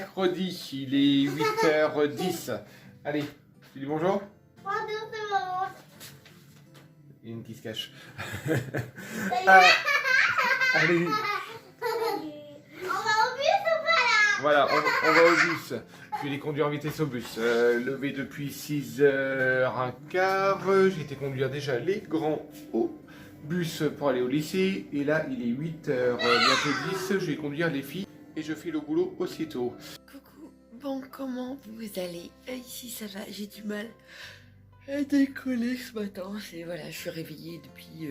mercredi, il est 8h10. Allez, tu dis bonjour? Il y a une qui se cache. Allez. Voilà, on va au bus. Je vais les conduire en vitesse au bus. Levé depuis 6h15. J'ai été conduire déjà les grands au bus pour aller au lycée. Et là, il est 8h bientôt 10. Je vais conduire les filles et je fais le boulot aussitôt. Coucou, bon, comment vous allez? Ici ça va, j'ai du mal à décoller ce matin. Voilà, je suis réveillée depuis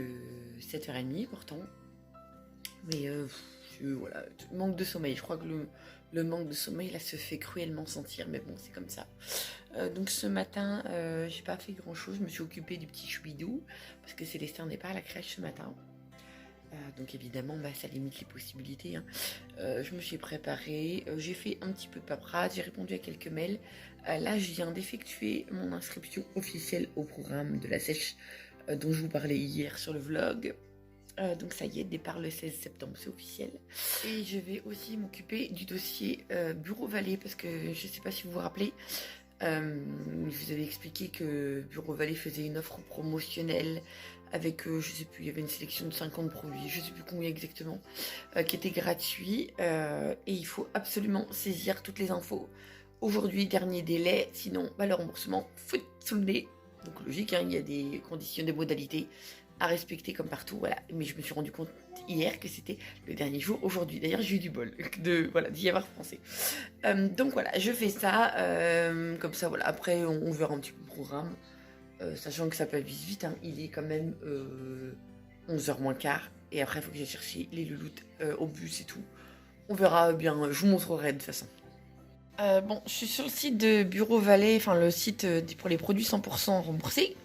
7h30 pourtant. Mais voilà, manque de sommeil. Je crois que le manque de sommeil là se fait cruellement sentir, mais bon, c'est comme ça. Donc ce matin, j'ai pas fait grand chose. Je me suis occupée du petit choubidou parce que Célestin n'est pas à la crèche ce matin. Donc évidemment, ça limite les possibilités. Hein. Je me suis préparée, j'ai fait un petit peu de paperasse, j'ai répondu à quelques mails. Là, je viens d'effectuer mon inscription officielle au programme de la sèche dont je vous parlais hier sur le vlog. Donc ça y est, départ le 16 septembre, c'est officiel. Et je vais aussi m'occuper du dossier Bureau Vallée parce que je ne sais pas si vous vous rappelez, je vous avais expliqué que Bureau Vallée faisait une offre promotionnelle avec, je sais plus, il y avait une sélection de 50 produits, je sais plus combien exactement, qui était gratuit. Et il faut absolument saisir toutes les infos. Aujourd'hui, dernier délai, sinon le remboursement fout sous le nez. Donc logique, hein, il y a des conditions, des modalités à respecter comme partout, voilà. Mais je me suis rendu compte hier que c'était le dernier jour aujourd'hui. D'ailleurs, j'ai eu du bol d'y avoir pensé. Donc voilà, je fais ça, comme ça, voilà. Après, on verra un petit peu le programme. Sachant que ça peut vite, hein. Il est quand même 11h moins quart. Et après, il faut que j'aille chercher les louloutes au bus et tout. On verra bien, je vous montrerai de toute façon. Bon, je suis sur le site de Bureau Vallée, enfin le site pour les produits 100% remboursés.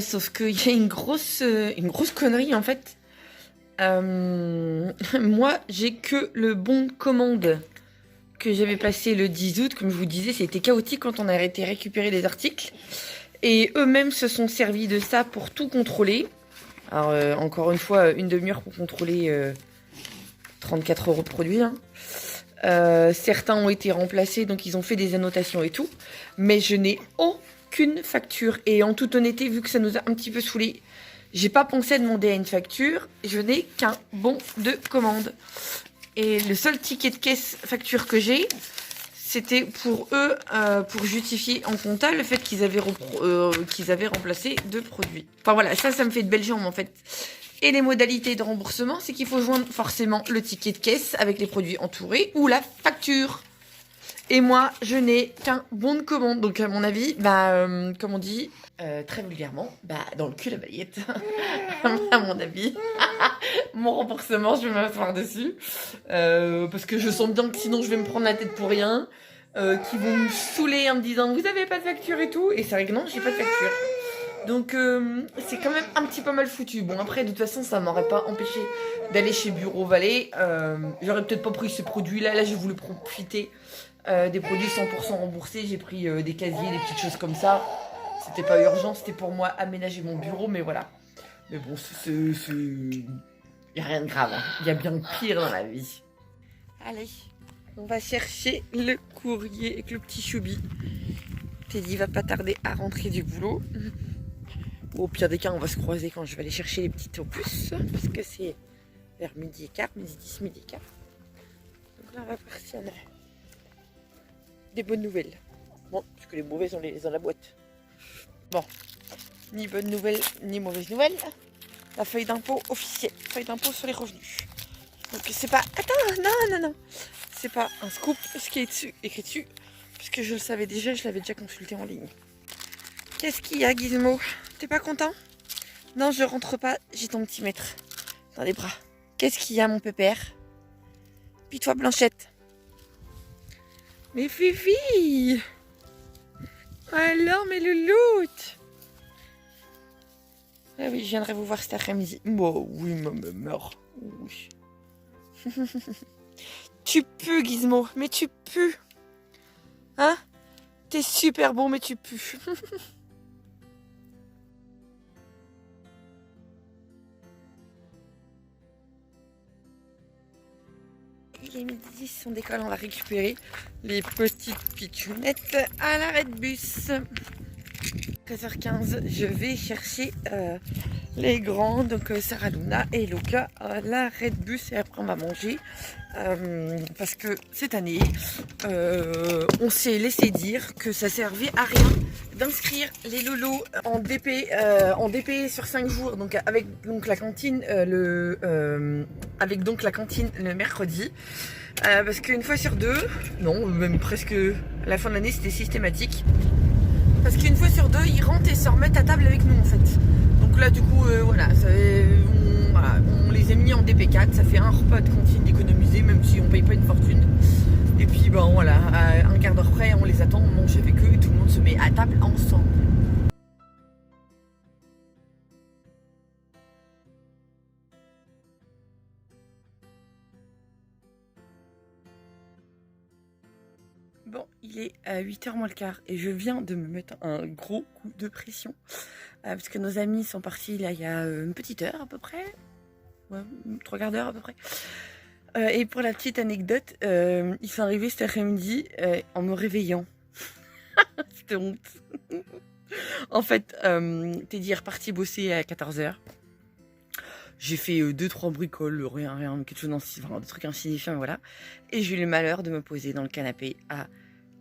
Sauf qu'il y a une grosse connerie en fait. Moi, j'ai que le bon de commande que j'avais passé le 10 août. Comme je vous disais, c'était chaotique quand on a arrêté récupérer les articles. Et eux-mêmes se sont servis de ça pour tout contrôler. Alors, encore une fois, une demi-heure pour contrôler 34 € de produits. Hein. Certains ont été remplacés, donc ils ont fait des annotations et tout. Mais je n'ai aucune facture. Et en toute honnêteté, vu que ça nous a un petit peu saoulés, j'ai pas pensé à demander à une facture. Je n'ai qu'un bon de commande. Et le seul ticket de caisse facture que j'ai, c'était pour eux, pour justifier en compta le fait qu'ils avaient remplacé 2 produits. Enfin voilà, ça me fait de belles jambes en fait. Et les modalités de remboursement, c'est qu'il faut joindre forcément le ticket de caisse avec les produits entourés ou la facture. Et moi, je n'ai qu'un bon de commande. Donc à mon avis, comme on dit, très vulgairement, dans le cul la baguette. À mon avis. Mon remboursement, je vais m'asseoir dessus. Parce que je sens bien que sinon je vais me prendre la tête pour rien. Qui vont me saouler en me disant vous avez pas de facture et tout. Et c'est vrai que non, j'ai pas de facture. Donc c'est quand même un petit peu mal foutu. Bon après de toute façon ça m'aurait pas empêché d'aller chez Bureau Vallée. J'aurais peut-être pas pris ces produits là. Là j'ai voulu profiter des produits 100% remboursés. J'ai pris des casiers, des petites choses comme ça. C'était pas urgent, c'était pour moi aménager mon bureau, mais voilà. Mais bon, y a rien de grave. Hein. Y a bien pire dans la vie. Allez, on va chercher le courrier avec le petit choubi. Teddy va pas tarder à rentrer du boulot. Ou au pire des cas, on va se croiser quand je vais aller chercher les petites opus. Parce que c'est vers midi et quart, midi 10, midi et quart. Donc là, on va voir s'il y en a des bonnes nouvelles. Bon, parce que les mauvaises, on les laisse dans la boîte. Bon, ni bonnes nouvelles, ni mauvaises nouvelles. La feuille d'impôt officielle, feuille d'impôt sur les revenus. Donc c'est pas... Attends, non. C'est pas un scoop, ce qui est dessus, écrit dessus. Puisque je le savais déjà, je l'avais déjà consulté en ligne. Qu'est-ce qu'il y a, Gizmo? T'es pas content? Non, je rentre pas, j'ai ton petit maître dans les bras. Qu'est-ce qu'il y a, mon pépère? Puis toi, Blanchette. Mais Fifi! Alors, mes louloutes! Ah oui, je viendrai vous voir cet après-midi. Bon, oui, ma mère. Oui. Tu pues, Gizmo, mais tu pues. Hein? T'es super bon, mais tu pues. il est midi, son d'école, on va récupérer les petites pitchounettes à l'arrêt de bus. 13h15, je vais chercher les grands, donc Sarah Luna et Luca à l'arrêt de bus et après on va manger. Parce que cette année, on s'est laissé dire que ça servait à rien d'inscrire les loulous en DP sur 5 jours, donc avec donc la cantine le mercredi. Parce qu'une fois sur deux, non, même presque à la fin de l'année, c'était systématique. Parce qu'une fois sur deux, ils rentrent et se remettent à table avec nous en fait. Donc là, du coup, voilà, on les a mis en DP4. Ça fait un repas de cantine d'économiser, même si on paye pas une fortune. Et puis, bon, voilà, à un quart d'heure près, on les attend, on mange avec eux et tout le monde se met à table ensemble. Bon, il est à 8h moins le quart et je viens de me mettre un gros coup de pression. Parce que nos amis sont partis là il y a une petite heure à peu près. Ouais, 3 quarts d'heure à peu près. Et pour la petite anecdote, ils sont arrivés cet après-midi en me réveillant. C'était honte. En fait, Teddy est reparti bosser à 14h. J'ai fait 2-3 bricoles, rien, quelque chose des trucs insignifiants, voilà. Et j'ai eu le malheur de me poser dans le canapé à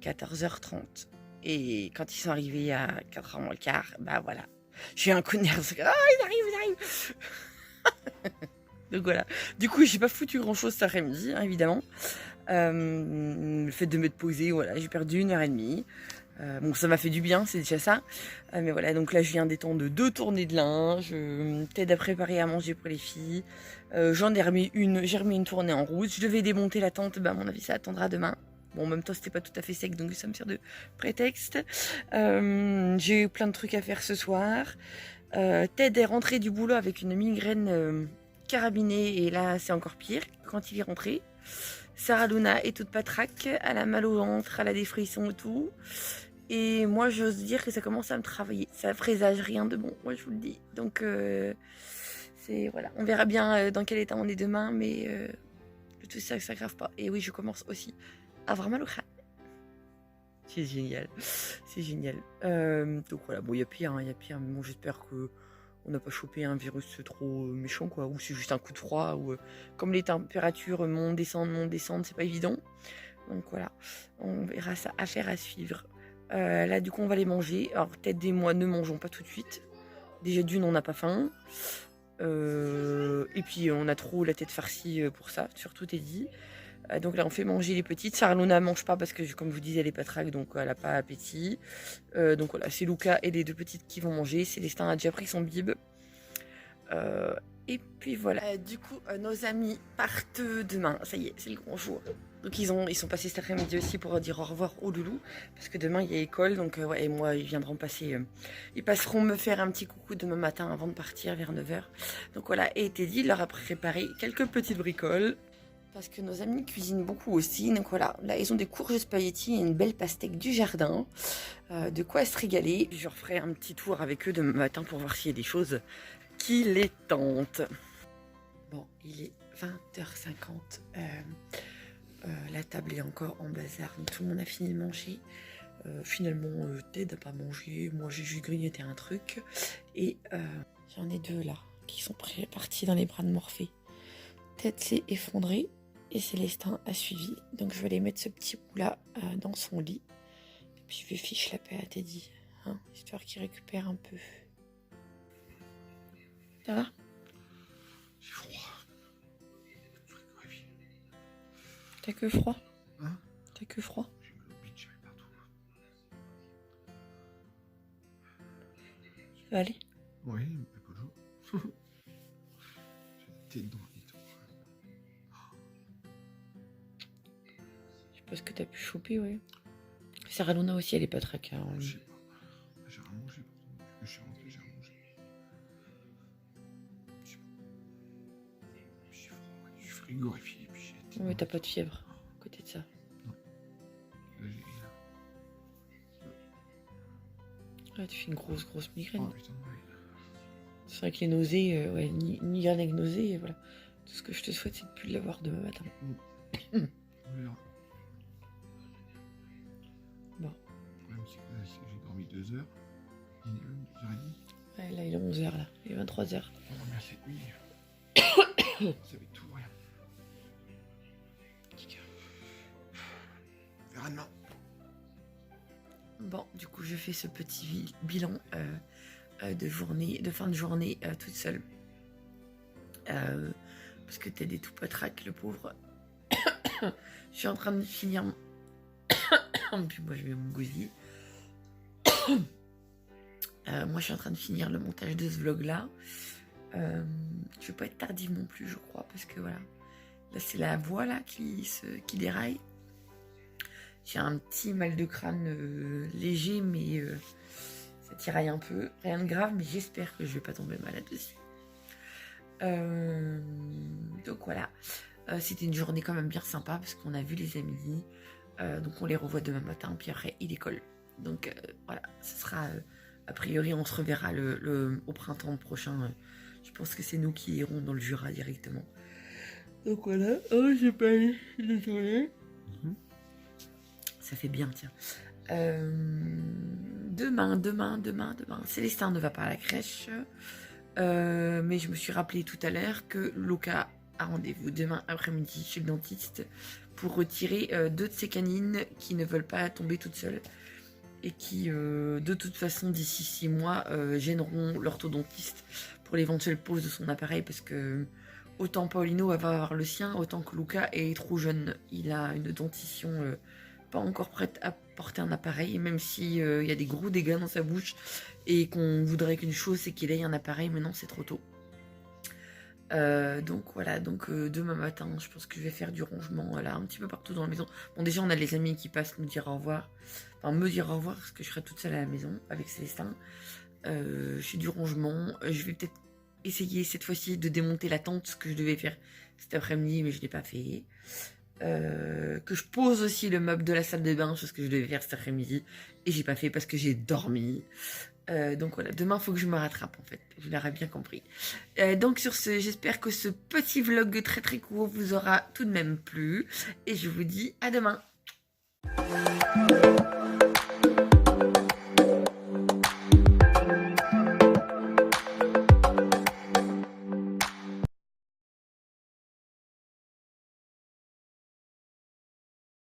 14h30. Et quand ils sont arrivés à 4h moins le quart, bah voilà. J'ai eu un coup de nerfs. Ah, ils arrivent. Donc voilà. Du coup, j'ai pas foutu grand chose cet après-midi, hein, évidemment. Le fait de m'être posée, voilà, j'ai perdu 1h30. Bon, ça m'a fait du bien, c'est déjà ça. Mais voilà, donc là, je viens d'étendre 2 tournées de linge. T'aide à préparer à manger pour les filles. J'en ai remis une, j'ai remis une tournée en route. Je devais démonter la tente, bah à mon avis, ça attendra demain. Bon, en même temps, c'était pas tout à fait sec, donc ça me sert de prétexte. J'ai eu plein de trucs à faire ce soir. Ted est rentré du boulot avec une migraine carabinée, et là, c'est encore pire quand il est rentré. Sarah Luna est toute patraque, elle a mal au ventre, elle a des frissons et tout. Et moi, j'ose dire que ça commence à me travailler. Ça présage rien de bon, moi je vous le dis. Donc, voilà. On verra bien dans quel état on est demain, mais tout ça s'aggrave pas. Et oui, je commence aussi à avoir mal au crâne. C'est génial. C'est génial. Donc voilà, bon, il y a pire, mais bon, j'espère que on n'a pas chopé un virus trop méchant, quoi. Ou c'est juste un coup de froid, ou comme les températures montent, descendent, c'est pas évident. Donc voilà, on verra ça, affaire à suivre. Là, du coup, on va les manger. Alors, Ted et moi ne mangeons pas tout de suite. Déjà, d'une, on n'a pas faim. Et puis, on a trop la tête farcie pour ça, surtout Teddy. Donc là, on fait manger les petites. Sarah Luna ne mange pas parce que, comme je vous disais, elle est patraque, donc elle n'a pas appétit. Donc voilà, c'est Luca et les 2 petites qui vont manger. Célestin a déjà pris son bib. Et puis voilà. Du coup, nos amis partent demain. Ça y est, c'est le grand jour. Donc ils sont passés cet après-midi aussi pour dire au revoir aux loulous. Parce que demain, il y a école. Donc ouais, et moi, ils viendront passer. Ils passeront me faire un petit coucou demain matin avant de partir vers 9h. Donc voilà, et Teddy leur a préparé quelques petites bricoles. Parce que nos amis cuisinent beaucoup aussi. Donc voilà, là ils ont des courges spaghetti et une belle pastèque du jardin. De quoi se régaler. Je referai un petit tour avec eux demain matin pour voir s'il y a des choses qui les tentent. Bon, il est 20h50. La table est encore en bazar. Donc tout le monde a fini de manger. Finalement, Ted n'a pas mangé. Moi j'ai juste grignoté un truc. Et j'en ai 2 là qui sont partis dans les bras de Morphée. Ted s'est effondré. Et Célestin a suivi. Donc je vais aller mettre ce petit bout là dans son lit. Et puis je vais fiche la paix à Teddy. Hein, histoire qu'il récupère un peu. Ça va? J'ai froid. T'as que froid? Hein? T'as que froid? J'ai mal au bitch, mais partout. Ça va aller? Oui, mais pas de jour. J'ai tête dans le lit. Je sais pas ce que t'as pu choper, ouais. Sarah Luna aussi, elle est pas très calme. Je sais pas. J'ai rien mangé pourtant. Je suis rentré, j'ai rien mangé. Je sais pas. J'ai froid, je suis frigorifié. Puis j'ai... Ouais, t'as pas de fièvre à côté de ça. Non. Là, Ouais, tu fais une grosse migraine. Oh putain, ouais. C'est vrai que les nausées, ouais, migraine avec nausées, voilà. Tout ce que je te souhaite, c'est de plus l'avoir demain matin. On verra. Bon. Le problème, c'est que là, j'ai dormi 2 heures. Il est 2h30. Ouais, là, il est 11h, là. Il est 23h. On va dormir cette nuit. Ça va être tout, rien. On verra demain. Bon, du coup, je fais ce petit bilan de fin de journée toute seule. Parce que t'es des tout patraques, le pauvre. Je suis en train de finir. Puis moi, je mets mon gosier. Moi, je suis en train de finir le montage de ce vlog-là. Je vais pas être tardive non plus, je crois, parce que voilà. Là, c'est la voix là qui déraille. J'ai un petit mal de crâne léger, mais ça tiraille un peu. Rien de grave, mais j'espère que je vais pas tomber malade dessus. Donc voilà. C'était une journée quand même bien sympa parce qu'on a vu les amis. Donc on les revoit demain matin, puis après ils décollent. Donc voilà, ce sera a priori on se reverra au printemps prochain. Je pense que c'est nous qui irons dans le Jura directement. Donc voilà. Oh, j'ai pas eu, désolée. Ça fait bien, tiens. Demain, Célestin ne va pas à la crèche. Mais je me suis rappelé tout à l'heure que Loka a rendez-vous demain après-midi chez le dentiste pour retirer 2 de ses canines qui ne veulent pas tomber toutes seules et qui, de toute façon, d'ici 6 mois, gêneront l'orthodontiste pour l'éventuelle pose de son appareil parce que autant Paulino va avoir le sien, autant que Luca est trop jeune. Il a une dentition pas encore prête à porter un appareil, même si il y a des gros dégâts dans sa bouche et qu'on voudrait qu'une chose, c'est qu'il ait un appareil, mais non, c'est trop tôt. Donc voilà, demain matin, je pense que je vais faire du rangement là, un petit peu partout dans la maison. Bon, déjà, on a les amis qui passent nous dire au revoir, enfin me dire au revoir, parce que je serai toute seule à la maison avec Célestin. J'ai du rangement, je vais peut-être essayer cette fois-ci de démonter la tente, ce que je devais faire cet après-midi, mais je ne l'ai pas fait. Que je pose aussi le meuble de la salle de bain, chose que je devais faire cet après-midi, et j'ai pas fait parce que j'ai dormi. Donc voilà, demain il faut que je me rattrape en fait, vous l'aurez bien compris. Donc sur ce, j'espère que ce petit vlog très très court vous aura tout de même plu, et je vous dis à demain.